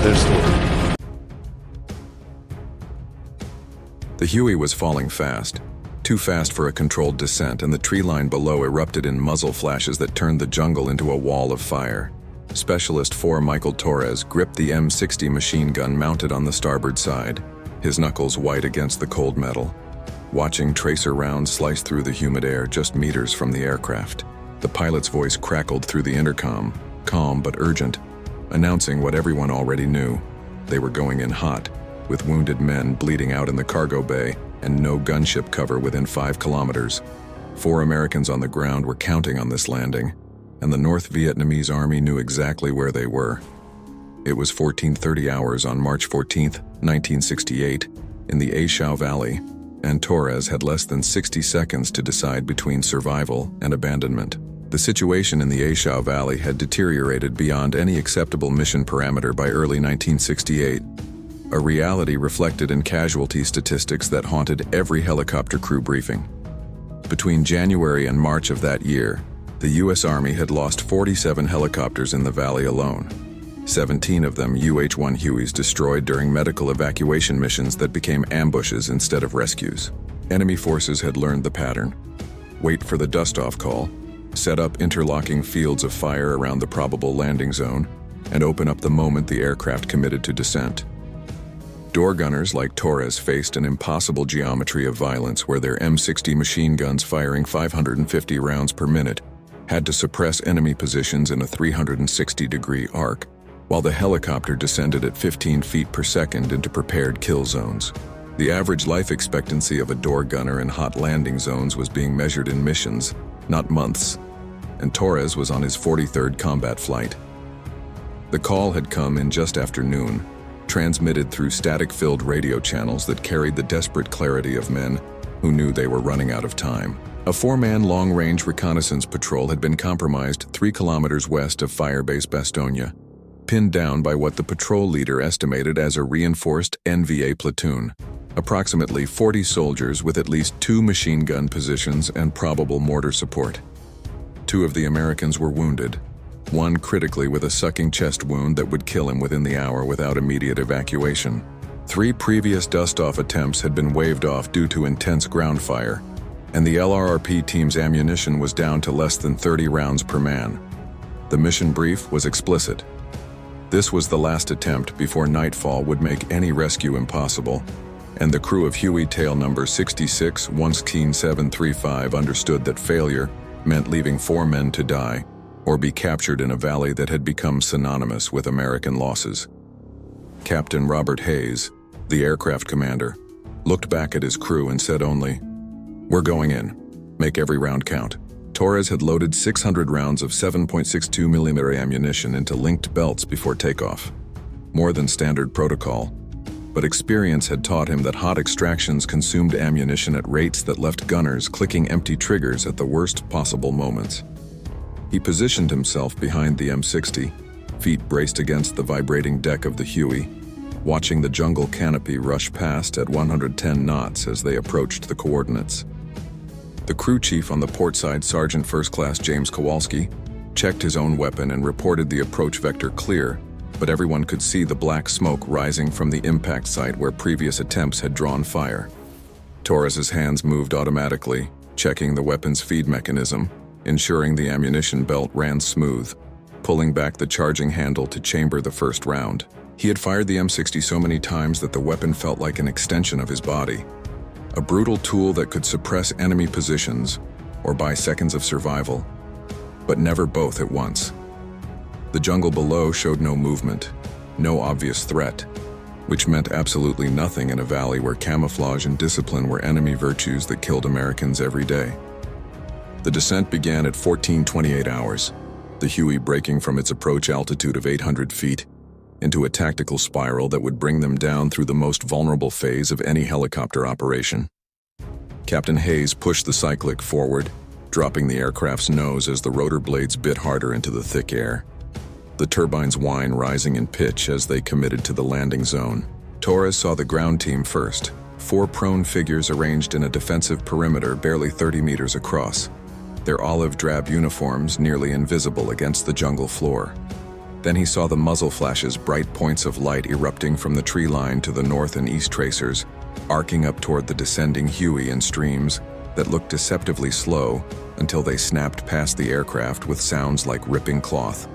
their story. The Huey was falling fast, too fast for a controlled descent, and the tree line below erupted in muzzle flashes that turned the jungle into a wall of fire. Specialist 4 Michael Torres gripped the M60 machine gun mounted on the starboard side, his knuckles white against the cold metal, watching tracer rounds slice through the humid air just meters from the aircraft. The pilot's voice crackled through the intercom, calm but urgent, announcing what everyone already knew. They were going in hot, with wounded men bleeding out in the cargo bay and no gunship cover within 5 kilometers. 4 Americans on the ground were counting on this landing, and the North Vietnamese army knew exactly where they were. It was 14:30 hours on March 14, 1968, in the A Shau Valley, and Torres had less than 60 seconds to decide between survival and abandonment. The situation in the A Shau Valley had deteriorated beyond any acceptable mission parameter by early 1968, a reality reflected in casualty statistics that haunted every helicopter crew briefing. Between January and March of that year, the U.S. Army had lost 47 helicopters in the valley alone. 17 of them UH-1 Hueys destroyed during medical evacuation missions that became ambushes instead of rescues. Enemy forces had learned the pattern. Wait for the dust-off call, set up interlocking fields of fire around the probable landing zone, and open up the moment the aircraft committed to descent. Door gunners like Torres faced an impossible geometry of violence where their M60 machine guns firing 550 rounds per minute had to suppress enemy positions in a 360-degree arc, while the helicopter descended at 15 feet per second into prepared kill zones. The average life expectancy of a door gunner in hot landing zones was being measured in missions, not months, and Torres was on his 43rd combat flight. The call had come in just after noon, transmitted through static-filled radio channels that carried the desperate clarity of men who knew they were running out of time. A 4-man long-range reconnaissance patrol had been compromised 3 kilometers west of Firebase Bastogne, pinned down by what the patrol leader estimated as a reinforced NVA platoon, approximately 40 soldiers with at least 2 machine gun positions and probable mortar support. 2 of the Americans were wounded, one critically with a sucking chest wound that would kill him within the hour without immediate evacuation. 3 previous dust-off attempts had been waved off due to intense ground fire, and the LRRP team's ammunition was down to less than 30 rounds per man. The mission brief was explicit. This was the last attempt before nightfall would make any rescue impossible, and the crew of Huey tail number 66 16735 understood that failure meant leaving 4 men to die or be captured in a valley that had become synonymous with American losses. Captain Robert Hayes, the aircraft commander, looked back at his crew and said only, "We're going in. Make every round count." Torres had loaded 600 rounds of 7.62 mm ammunition into linked belts before takeoff. More than standard protocol, but experience had taught him that hot extractions consumed ammunition at rates that left gunners clicking empty triggers at the worst possible moments. He positioned himself behind the M60, feet braced against the vibrating deck of the Huey, watching the jungle canopy rush past at 110 knots as they approached the coordinates. The crew chief on the port side, Sergeant First Class James Kowalski, checked his own weapon and reported the approach vector clear, but everyone could see the black smoke rising from the impact site where previous attempts had drawn fire. Torres's hands moved automatically, checking the weapon's feed mechanism, ensuring the ammunition belt ran smooth, pulling back the charging handle to chamber the first round. He had fired the M60 so many times that the weapon felt like an extension of his body, a brutal tool that could suppress enemy positions or buy seconds of survival, but never both at once. The jungle below showed no movement, no obvious threat, which meant absolutely nothing in a valley where camouflage and discipline were enemy virtues that killed Americans every day. The descent began at 14:28 hours, the Huey breaking from its approach altitude of 800 feet into a tactical spiral that would bring them down through the most vulnerable phase of any helicopter operation. Captain Hayes pushed the cyclic forward, dropping the aircraft's nose as the rotor blades bit harder into the thick air, the turbines' whine rising in pitch as they committed to the landing zone. Torres saw the ground team first, 4 prone figures arranged in a defensive perimeter barely 30 meters across, their olive drab uniforms nearly invisible against the jungle floor. Then he saw the muzzle flashes, bright points of light erupting from the tree line to the north and east tracers, arcing up toward the descending Huey in streams that looked deceptively slow until they snapped past the aircraft with sounds like ripping cloth.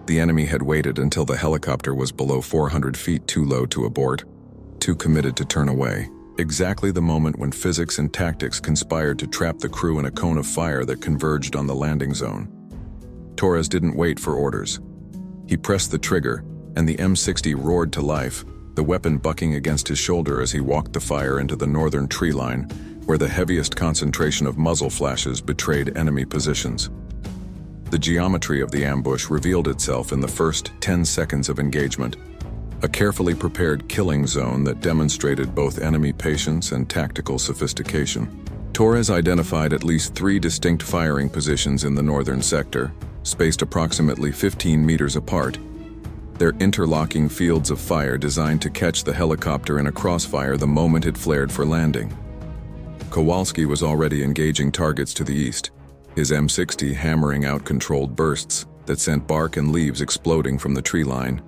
The enemy had waited until the helicopter was below 400 feet, too low to abort, too committed to turn away. Exactly the moment when physics and tactics conspired to trap the crew in a cone of fire that converged on the landing zone. Torres didn't wait for orders. He pressed the trigger, and the M60 roared to life, the weapon bucking against his shoulder as he walked the fire into the northern tree line, where the heaviest concentration of muzzle flashes betrayed enemy positions. The geometry of the ambush revealed itself in the first 10 seconds of engagement, a carefully prepared killing zone that demonstrated both enemy patience and tactical sophistication. Torres identified at least 3 distinct firing positions in the northern sector, spaced approximately 15 meters apart, their interlocking fields of fire designed to catch the helicopter in a crossfire the moment it flared for landing. Kowalski was already engaging targets to the east, his M60 hammering out controlled bursts that sent bark and leaves exploding from the tree line,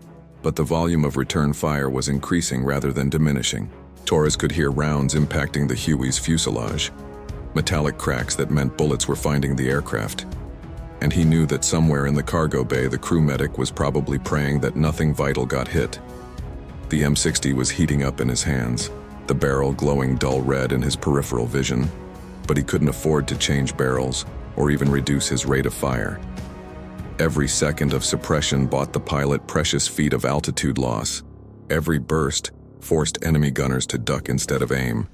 but the volume of return fire was increasing rather than diminishing. Torres could hear rounds impacting the Huey's fuselage, metallic cracks that meant bullets were finding the aircraft. And he knew that somewhere in the cargo bay the crew medic was probably praying that nothing vital got hit. The M60 was heating up in his hands, the barrel glowing dull red in his peripheral vision, but he couldn't afford to change barrels or even reduce his rate of fire. Every second of suppression bought the pilot precious feet of altitude loss. Every burst forced enemy gunners to duck instead of aim.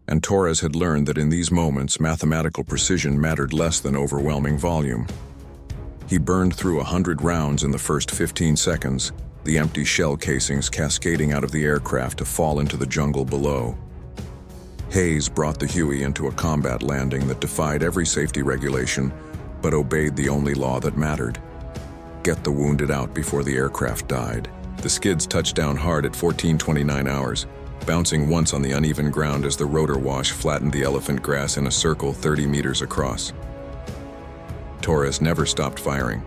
And Torres had learned that in these moments, mathematical precision mattered less than overwhelming volume. He burned through 100 rounds in the first 15 seconds, the empty shell casings cascading out of the aircraft to fall into the jungle below. Haze brought the Huey into a combat landing that defied every safety regulation, but obeyed the only law that mattered: get the wounded out before the aircraft died. The skids touched down hard at 14:29 hours, bouncing once on the uneven ground as the rotor wash flattened the elephant grass in a circle 30 meters across. Torres never stopped firing.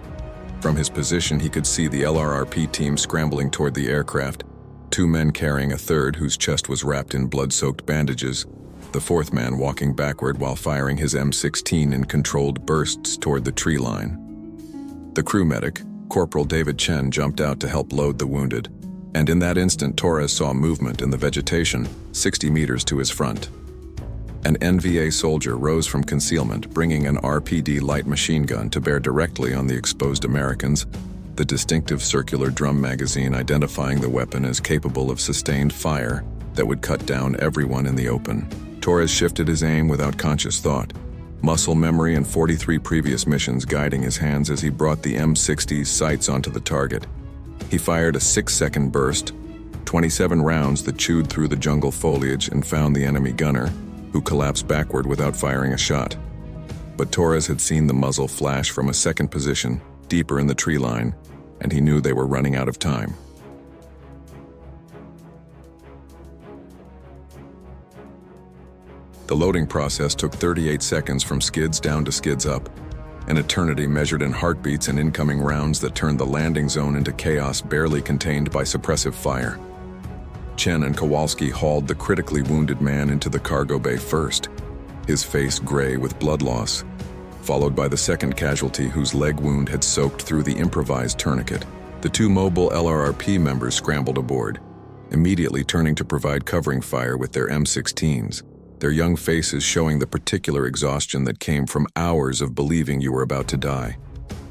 From his position, he could see the LRRP team scrambling toward the aircraft, 2 men carrying a third whose chest was wrapped in blood-soaked bandages, the 4th man walking backward while firing his M16 in controlled bursts toward the tree line. The crew medic, Corporal David Chen, jumped out to help load the wounded, and in that instant Torres saw movement in the vegetation 60 meters to his front. An NVA soldier rose from concealment, bringing an RPD light machine gun to bear directly on the exposed Americans, the distinctive circular drum magazine identifying the weapon as capable of sustained fire that would cut down everyone in the open. Torres shifted his aim without conscious thought, muscle memory and 43 previous missions guiding his hands as he brought the M60's sights onto the target. He fired a 6-second burst, 27 rounds that chewed through the jungle foliage and found the enemy gunner, who collapsed backward without firing a shot. But Torres had seen the muzzle flash from a second position, deeper in the tree line, and he knew they were running out of time. The loading process took 38 seconds from skids down to skids up, an eternity measured in heartbeats and incoming rounds that turned the landing zone into chaos barely contained by suppressive fire. Chen and Kowalski hauled the critically wounded man into the cargo bay first, his face gray with blood loss, followed by the second casualty whose leg wound had soaked through the improvised tourniquet. The 2 mobile LRRP members scrambled aboard, immediately turning to provide covering fire with their M16s, their young faces showing the particular exhaustion that came from hours of believing you were about to die.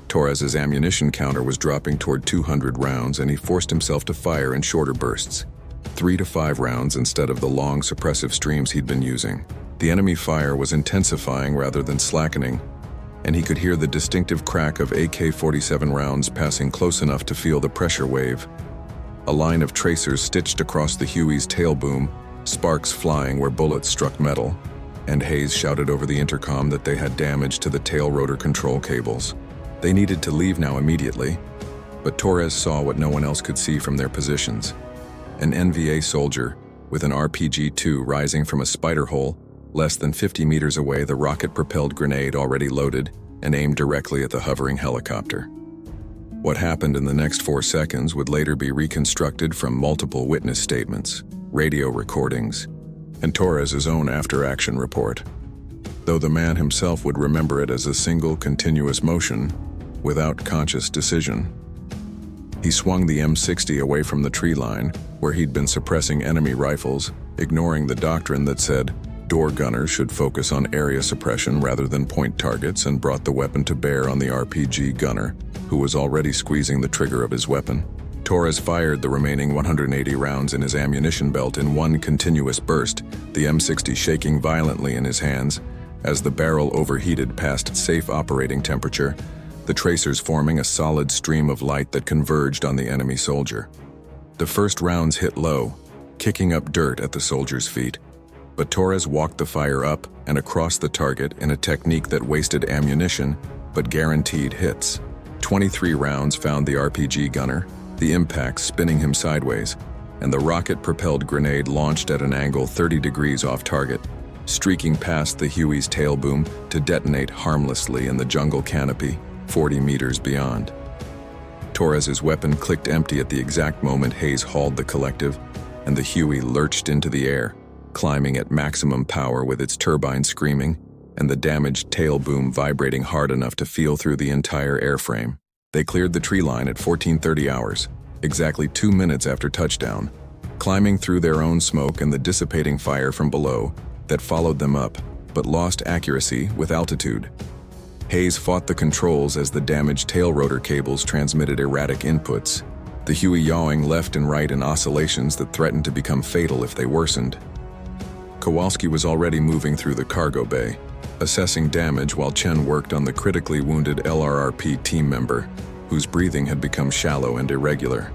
Torres's ammunition counter was dropping toward 200 rounds, and he forced himself to fire in shorter bursts, 3 to 5 rounds instead of the long suppressive streams he'd been using. The enemy fire was intensifying rather than slackening, and he could hear the distinctive crack of AK-47 rounds passing close enough to feel the pressure wave. A line of tracers stitched across the Huey's tail boom, sparks flying where bullets struck metal, and Hayes shouted over the intercom that they had damage to the tail rotor control cables. They needed to leave now immediately, but Torres saw what no one else could see from their positions. An NVA soldier, with an RPG-2 rising from a spider hole, less than 50 meters away, the rocket-propelled grenade already loaded and aimed directly at the hovering helicopter. What happened in the next 4 seconds would later be reconstructed from multiple witness statements, radio recordings, and Torres's own after-action report, though the man himself would remember it as a single continuous motion without conscious decision. He swung the M60 away from the tree line, where he'd been suppressing enemy rifles, ignoring the doctrine that said door gunners should focus on area suppression rather than point targets, and brought the weapon to bear on the RPG gunner, who was already squeezing the trigger of his weapon. Torres fired the remaining 180 rounds in his ammunition belt in one continuous burst, the M60 shaking violently in his hands as the barrel overheated past safe operating temperature, the tracers forming a solid stream of light that converged on the enemy soldier. The first rounds hit low, kicking up dirt at the soldier's feet, but Torres walked the fire up and across the target in a technique that wasted ammunition but guaranteed hits. 23 rounds found the RPG gunner, the impact spinning him sideways, and the rocket-propelled grenade launched at an angle 30 degrees off target, streaking past the Huey's tail boom to detonate harmlessly in the jungle canopy 40 meters beyond. Torres's weapon clicked empty at the exact moment Hayes hauled the collective, and the Huey lurched into the air, climbing at maximum power with its turbine screaming and the damaged tail boom vibrating hard enough to feel through the entire airframe. They cleared the tree line at 14:30 hours, exactly 2 minutes after touchdown, climbing through their own smoke and the dissipating fire from below that followed them up, but lost accuracy with altitude. Hayes fought the controls as the damaged tail rotor cables transmitted erratic inputs, the Huey yawing left and right in oscillations that threatened to become fatal if they worsened. Kowalski was already moving through the cargo bay, assessing damage while Chen worked on the critically wounded LRRP team member, whose breathing had become shallow and irregular.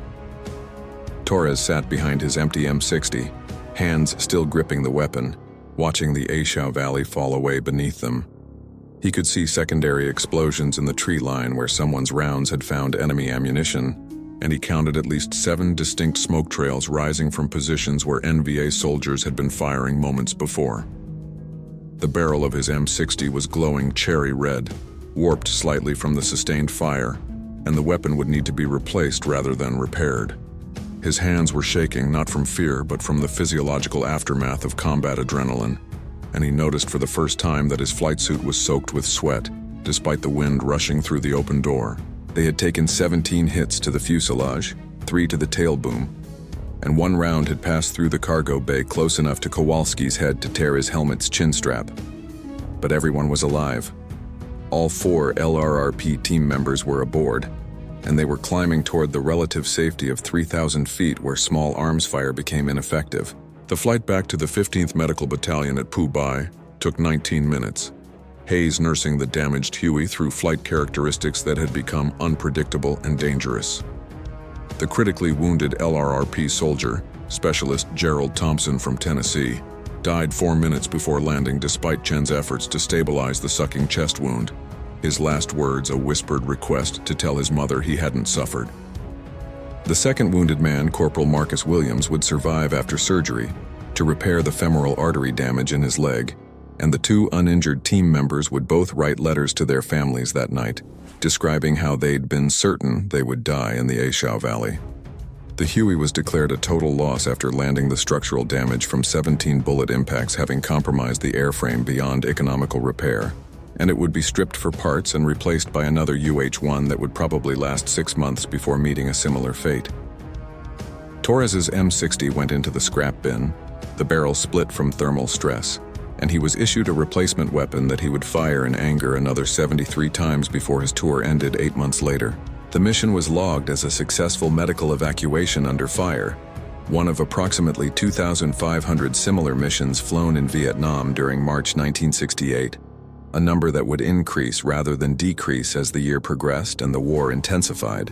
Torres sat behind his empty M60, hands still gripping the weapon, watching the Ashau Valley fall away beneath them. He could see secondary explosions in the tree line where someone's rounds had found enemy ammunition, and he counted at least 7 distinct smoke trails rising from positions where NVA soldiers had been firing moments before. The barrel of his M60 was glowing cherry red, warped slightly from the sustained fire, and the weapon would need to be replaced rather than repaired. His hands were shaking not from fear but from the physiological aftermath of combat adrenaline, and he noticed for the first time that his flight suit was soaked with sweat, despite the wind rushing through the open door. They had taken 17 hits to the fuselage, 3 to the tail boom, and 1 round had passed through the cargo bay close enough to Kowalski's head to tear his helmet's chin strap. But everyone was alive. All 4 LRRP team members were aboard, and they were climbing toward the relative safety of 3,000 feet where small arms fire became ineffective. The flight back to the 15th Medical Battalion at Phu Bai took 19 minutes. Hayes nursing the damaged Huey through flight characteristics that had become unpredictable and dangerous. The critically wounded LRRP soldier, Specialist Gerald Thompson from Tennessee, died 4 minutes before landing despite Chen's efforts to stabilize the sucking chest wound, his last words a whispered request to tell his mother he hadn't suffered. The second wounded man, Corporal Marcus Williams, would survive after surgery to repair the femoral artery damage in his leg, and the 2 uninjured team members would both write letters to their families that night, describing how they'd been certain they would die in the Ashau Valley. The Huey was declared a total loss after landing the structural damage from 17 bullet impacts having compromised the airframe beyond economical repair, and it would be stripped for parts and replaced by another UH-1 that would probably last 6 months before meeting a similar fate. Torres's M60 went into the scrap bin, the barrel split from thermal stress, and he was issued a replacement weapon that he would fire in anger another 73 times before his tour ended 8 months later. The mission was logged as a successful medical evacuation under fire, one of approximately 2,500 similar missions flown in Vietnam during March 1968, a number that would increase rather than decrease as the year progressed and the war intensified.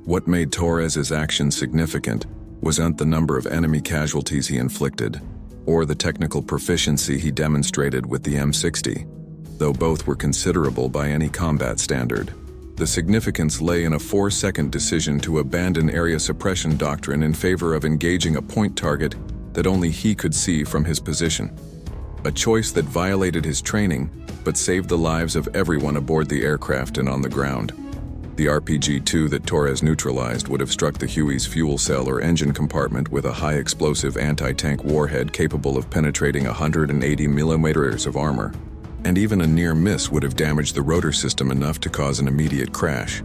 What made Torres's action significant wasn't the number of enemy casualties he inflicted, or the technical proficiency he demonstrated with the M60, though both were considerable by any combat standard. The significance lay in a 4-second decision to abandon area suppression doctrine in favor of engaging a point target that only he could see from his position. A choice that violated his training, but saved the lives of everyone aboard the aircraft and on the ground. The RPG-2 that Torres neutralized would have struck the Huey's fuel cell or engine compartment with a high-explosive anti-tank warhead capable of penetrating 180 millimeters of armor, and even a near miss would have damaged the rotor system enough to cause an immediate crash.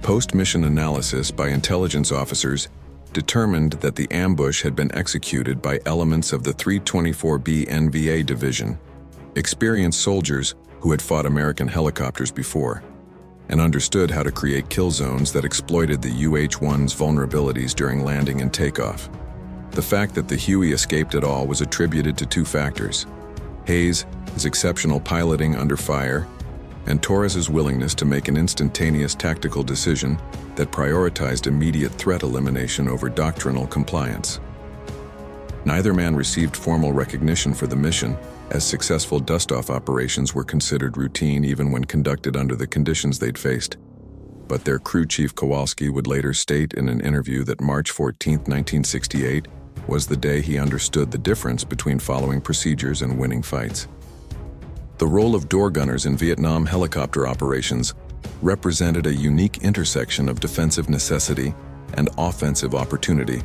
Post-mission analysis by intelligence officers determined that the ambush had been executed by elements of the 324B NVA division, experienced soldiers who had fought American helicopters before, and understood how to create kill zones that exploited the UH-1's vulnerabilities during landing and takeoff. The fact that the Huey escaped at all was attributed to two factors: Hayes, his exceptional piloting under fire, and Torres's willingness to make an instantaneous tactical decision that prioritized immediate threat elimination over doctrinal compliance. Neither man received formal recognition for the mission, as successful dust-off operations were considered routine even when conducted under the conditions they'd faced. But their crew chief Kowalski would later state in an interview that March 14, 1968, was the day he understood the difference between following procedures and winning fights. The role of door gunners in Vietnam helicopter operations represented a unique intersection of defensive necessity and offensive opportunity,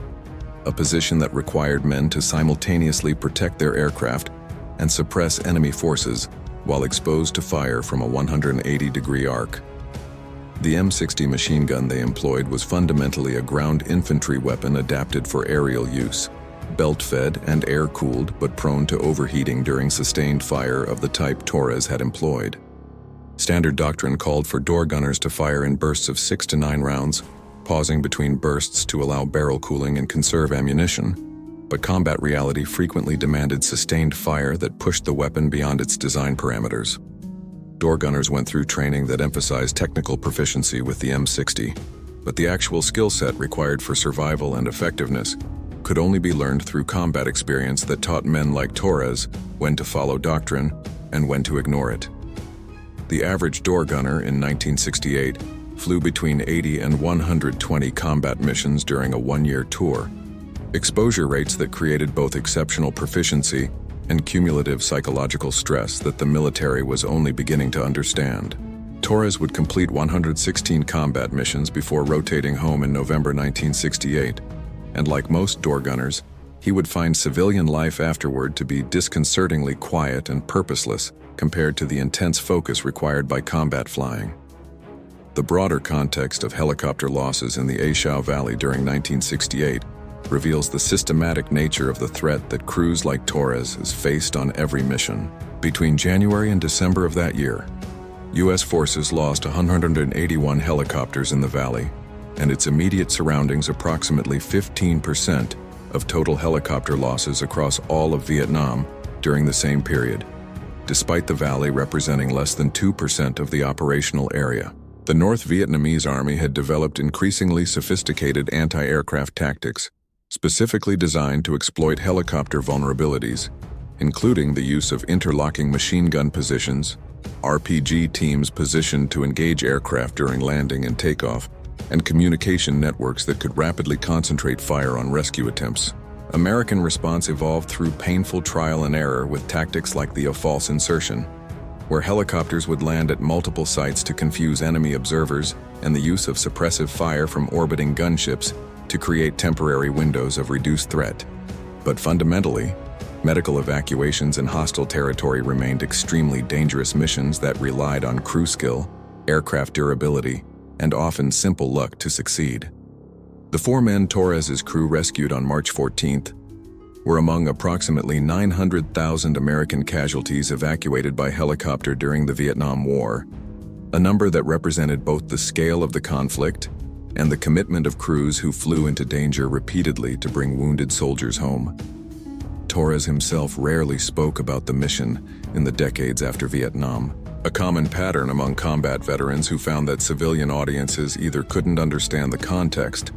a position that required men to simultaneously protect their aircraft and suppress enemy forces while exposed to fire from a 180-degree arc. The M60 machine gun they employed was fundamentally a ground infantry weapon adapted for aerial use, belt-fed and air-cooled but prone to overheating during sustained fire of the type Torres had employed. Standard doctrine called for door gunners to fire in bursts of 6 to 9 rounds, pausing between bursts to allow barrel cooling and conserve ammunition, but combat reality frequently demanded sustained fire that pushed the weapon beyond its design parameters. Door gunners went through training that emphasized technical proficiency with the M60, but the actual skill set required for survival and effectiveness could only be learned through combat experience that taught men like Torres when to follow doctrine and when to ignore it. The average door gunner in 1968 flew between 80 and 120 combat missions during a one-year tour, exposure rates that created both exceptional proficiency and cumulative psychological stress that the military was only beginning to understand. Torres would complete 116 combat missions before rotating home in November 1968, and like most door gunners, he would find civilian life afterward to be disconcertingly quiet and purposeless compared to the intense focus required by combat flying. The broader context of helicopter losses in the A Shau Valley during 1968 reveals the systematic nature of the threat that crews like Torres has faced on every mission. Between January and December of that year, U.S. forces lost 181 helicopters in the valley, and its immediate surroundings approximately 15% of total helicopter losses across all of Vietnam during the same period, despite the valley representing less than 2% of the operational area. The North Vietnamese Army had developed increasingly sophisticated anti-aircraft tactics, specifically designed to exploit helicopter vulnerabilities, including the use of interlocking machine gun positions, RPG teams positioned to engage aircraft during landing and takeoff, and communication networks that could rapidly concentrate fire on rescue attempts. American response evolved through painful trial and error with tactics like the false insertion, where helicopters would land at multiple sites to confuse enemy observers, and the use of suppressive fire from orbiting gunships to create temporary windows of reduced threat. But fundamentally, medical evacuations in hostile territory remained extremely dangerous missions that relied on crew skill, aircraft durability, and often simple luck to succeed. The 4 men Torres's crew rescued on March 14th were among approximately 900,000 American casualties evacuated by helicopter during the Vietnam War, a number that represented both the scale of the conflict and the commitment of crews who flew into danger repeatedly to bring wounded soldiers home. Torres himself rarely spoke about the mission in the decades after Vietnam, a common pattern among combat veterans who found that civilian audiences either couldn't understand the context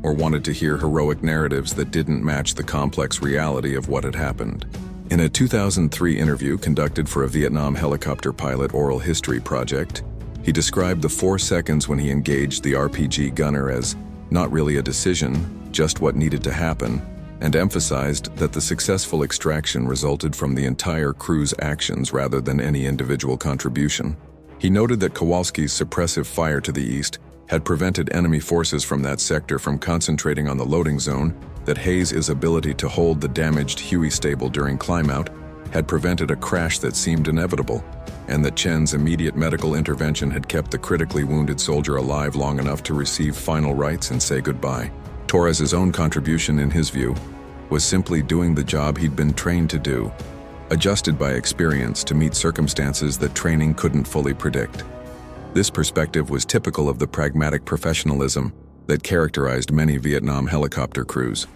or wanted to hear heroic narratives that didn't match the complex reality of what had happened. In a 2003 interview conducted for a Vietnam helicopter pilot oral history project, he described the 4 seconds when he engaged the RPG gunner as not really a decision, just what needed to happen, and emphasized that the successful extraction resulted from the entire crew's actions rather than any individual contribution. He noted that Kowalski's suppressive fire to the east had prevented enemy forces from that sector from concentrating on the loading zone, that Hayes' ability to hold the damaged Huey stable during climb-out had prevented a crash that seemed inevitable, and that Chen's immediate medical intervention had kept the critically wounded soldier alive long enough to receive final rites and say goodbye. Torres's own contribution, in his view, was simply doing the job he'd been trained to do, adjusted by experience to meet circumstances that training couldn't fully predict. This perspective was typical of the pragmatic professionalism that characterized many Vietnam helicopter crews.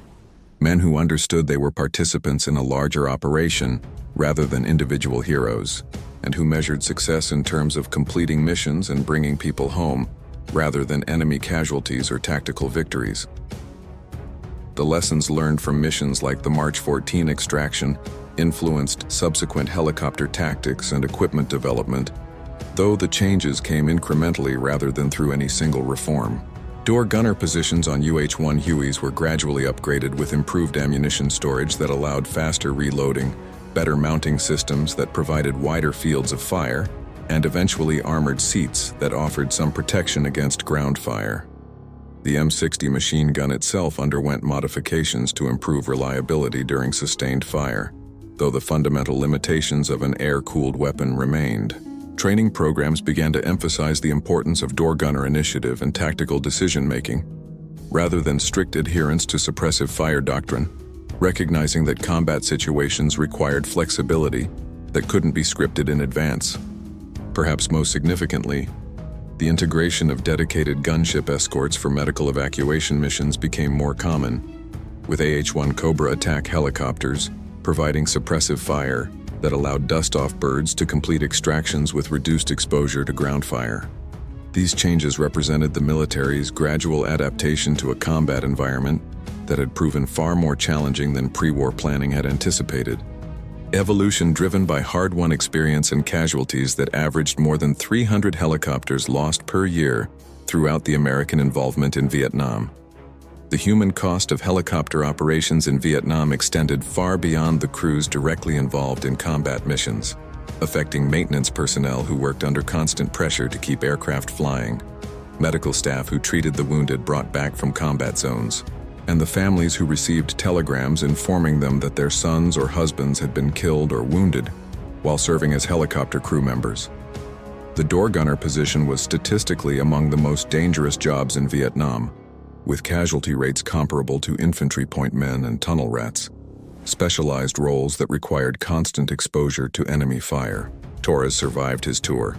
Men who understood they were participants in a larger operation rather than individual heroes, and who measured success in terms of completing missions and bringing people home rather than enemy casualties or tactical victories. The lessons learned from missions like the March 14 extraction influenced subsequent helicopter tactics and equipment development, though the changes came incrementally rather than through any single reform. Door gunner positions on UH-1 Hueys were gradually upgraded with improved ammunition storage that allowed faster reloading, better mounting systems that provided wider fields of fire, and eventually armored seats that offered some protection against ground fire. The M60 machine gun itself underwent modifications to improve reliability during sustained fire, though the fundamental limitations of an air-cooled weapon remained. Training programs began to emphasize the importance of door gunner initiative and tactical decision-making, rather than strict adherence to suppressive fire doctrine, recognizing that combat situations required flexibility that couldn't be scripted in advance. Perhaps most significantly, the integration of dedicated gunship escorts for medical evacuation missions became more common, with UH-1 Cobra attack helicopters providing suppressive fire that allowed dust-off birds to complete extractions with reduced exposure to ground fire. These changes represented the military's gradual adaptation to a combat environment that had proven far more challenging than pre-war planning had anticipated. Evolution driven by hard-won experience and casualties that averaged more than 300 helicopters lost per year throughout the American involvement in Vietnam. The human cost of helicopter operations in Vietnam extended far beyond the crews directly involved in combat missions, affecting maintenance personnel who worked under constant pressure to keep aircraft flying, medical staff who treated the wounded brought back from combat zones, and the families who received telegrams informing them that their sons or husbands had been killed or wounded while serving as helicopter crew members. The door gunner position was statistically among the most dangerous jobs in Vietnam, with casualty rates comparable to infantry point men and tunnel rats, specialized roles that required constant exposure to enemy fire. Torres survived his tour,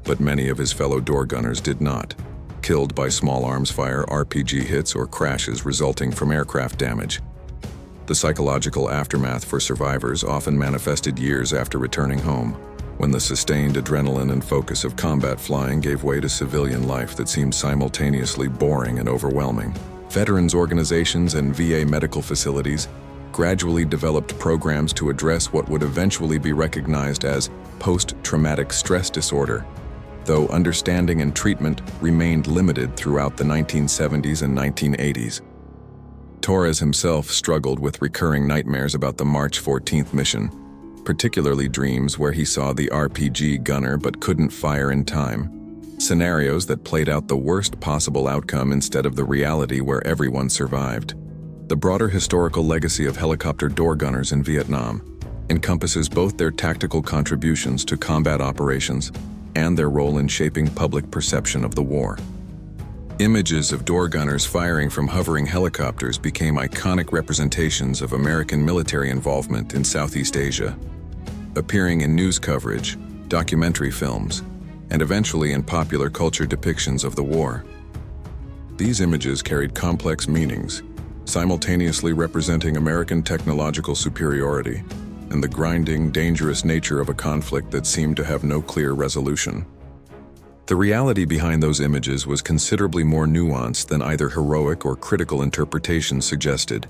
but many of his fellow door gunners did not, killed by small arms fire, RPG hits, or crashes resulting from aircraft damage. The psychological aftermath for survivors often manifested years after returning home, when the sustained adrenaline and focus of combat flying gave way to civilian life that seemed simultaneously boring and overwhelming. Veterans organizations and VA medical facilities gradually developed programs to address what would eventually be recognized as post-traumatic stress disorder, though understanding and treatment remained limited throughout the 1970s and 1980s. Torres himself struggled with recurring nightmares about the March 14th mission, particularly dreams where he saw the RPG gunner but couldn't fire in time, scenarios that played out the worst possible outcome instead of the reality where everyone survived. The broader historical legacy of helicopter door gunners in Vietnam encompasses both their tactical contributions to combat operations and their role in shaping public perception of the war. Images of door gunners firing from hovering helicopters became iconic representations of American military involvement in Southeast Asia, appearing in news coverage, documentary films, and eventually in popular culture depictions of the war. These images carried complex meanings, simultaneously representing American technological superiority and the grinding, dangerous nature of a conflict that seemed to have no clear resolution. The reality behind those images was considerably more nuanced than either heroic or critical interpretation suggested,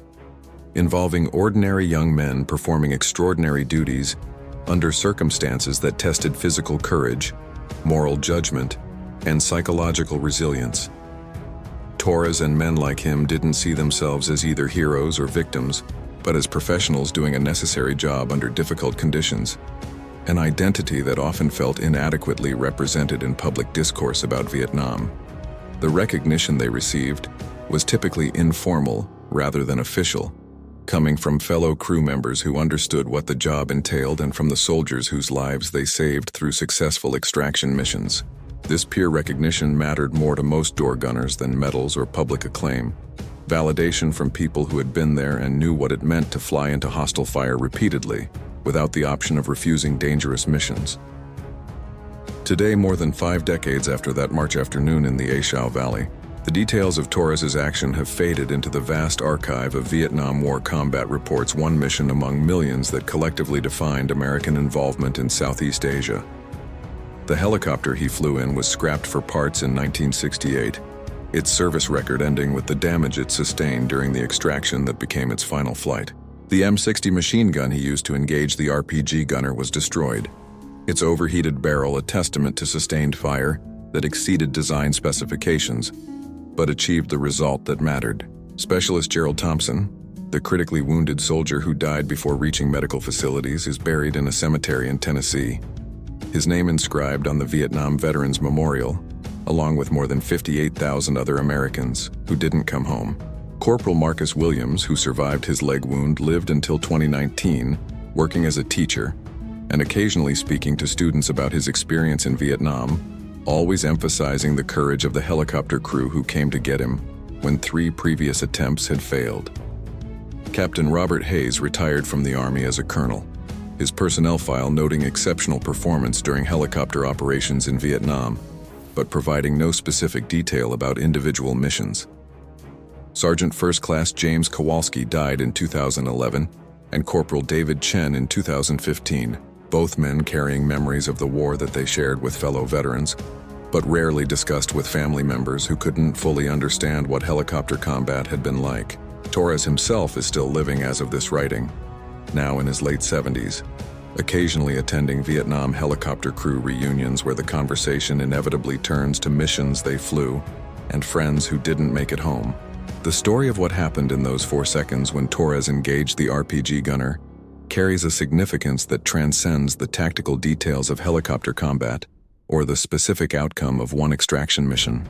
involving ordinary young men performing extraordinary duties under circumstances that tested physical courage, moral judgment, and psychological resilience. Torres and men like him didn't see themselves as either heroes or victims, but as professionals doing a necessary job under difficult conditions. an identity that often felt inadequately represented in public discourse about Vietnam. The recognition they received was typically informal rather than official, coming from fellow crew members who understood what the job entailed and from the soldiers whose lives they saved through successful extraction missions. This peer recognition mattered more to most door gunners than medals or public acclaim. Validation from people who had been there and knew what it meant to fly into hostile fire repeatedly, without the option of refusing dangerous missions. Today, more than 5 decades after that March afternoon in the A Shau Valley, the details of Torres's action have faded into the vast archive of Vietnam War combat reports, one mission among millions that collectively defined American involvement in Southeast Asia. The helicopter he flew in was scrapped for parts in 1968, its service record ending with the damage it sustained during the extraction that became its final flight. The M60 machine gun he used to engage the RPG gunner was destroyed, its overheated barrel a testament to sustained fire that exceeded design specifications, but achieved the result that mattered. Specialist Gerald Thompson, the critically wounded soldier who died before reaching medical facilities, is buried in a cemetery in Tennessee, his name inscribed on the Vietnam Veterans Memorial, along with more than 58,000 other Americans who didn't come home. Corporal Marcus Williams, who survived his leg wound, lived until 2019, working as a teacher and occasionally speaking to students about his experience in Vietnam, always emphasizing the courage of the helicopter crew who came to get him when 3 previous attempts had failed. Captain Robert Hayes retired from the Army as a colonel, his personnel file noting exceptional performance during helicopter operations in Vietnam, but providing no specific detail about individual missions. Sergeant First Class James Kowalski died in 2011, and Corporal David Chen in 2015, both men carrying memories of the war that they shared with fellow veterans, but rarely discussed with family members who couldn't fully understand what helicopter combat had been like. Torres himself is still living as of this writing, now in his late 70s, occasionally attending Vietnam helicopter crew reunions where the conversation inevitably turns to missions they flew and friends who didn't make it home. The story of what happened in those 4 seconds when Torres engaged the RPG gunner carries a significance that transcends the tactical details of helicopter combat or the specific outcome of one extraction mission.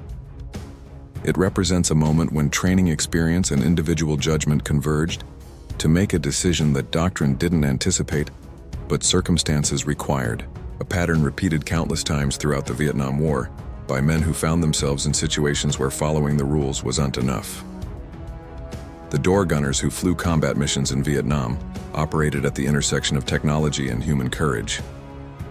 It represents a moment when training experience and individual judgment converged to make a decision that doctrine didn't anticipate, but circumstances required, a pattern repeated countless times throughout the Vietnam War by men who found themselves in situations where following the rules wasn't enough. The door gunners who flew combat missions in Vietnam operated at the intersection of technology and human courage,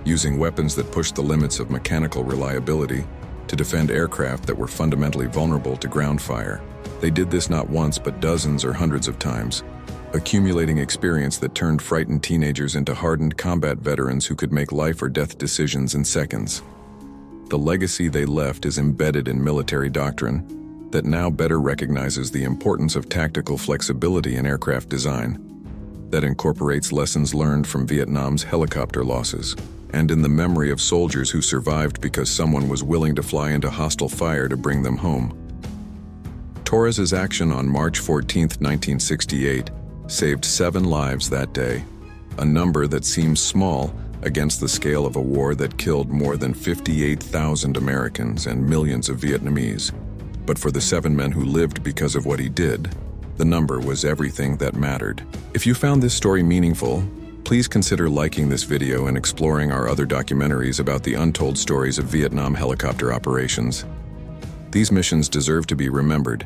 using weapons that pushed the limits of mechanical reliability to defend aircraft that were fundamentally vulnerable to ground fire. They did this not once but dozens or hundreds of times, accumulating experience that turned frightened teenagers into hardened combat veterans who could make life or death decisions in seconds. The legacy they left is embedded in military doctrine that now better recognizes the importance of tactical flexibility in aircraft design, that incorporates lessons learned from Vietnam's helicopter losses, and in the memory of soldiers who survived because someone was willing to fly into hostile fire to bring them home. Torres's action on March 14, 1968, saved 7 lives that day, a number that seems small against the scale of a war that killed more than 58,000 Americans and millions of Vietnamese. But for the 7 men who lived because of what he did, the number was everything that mattered. If you found this story meaningful, please consider liking this video and exploring our other documentaries about the untold stories of Vietnam helicopter operations. These missions deserve to be remembered,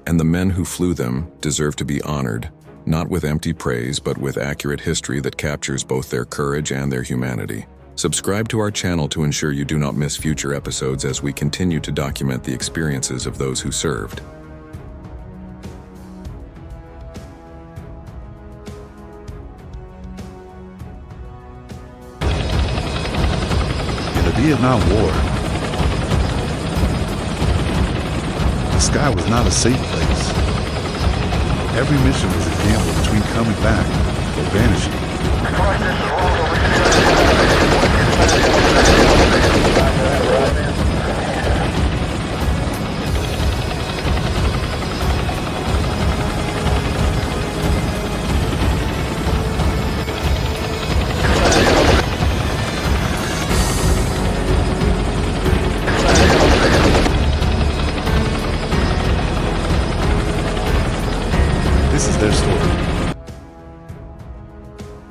and the men who flew them deserve to be honored, not with empty praise but with accurate history that captures both their courage and their humanity. Subscribe to our channel to ensure you do not miss future episodes as we continue to document the experiences of those who served. In the Vietnam War, the sky was not a safe place. Every mission was a gamble between coming back or vanishing. This is their story.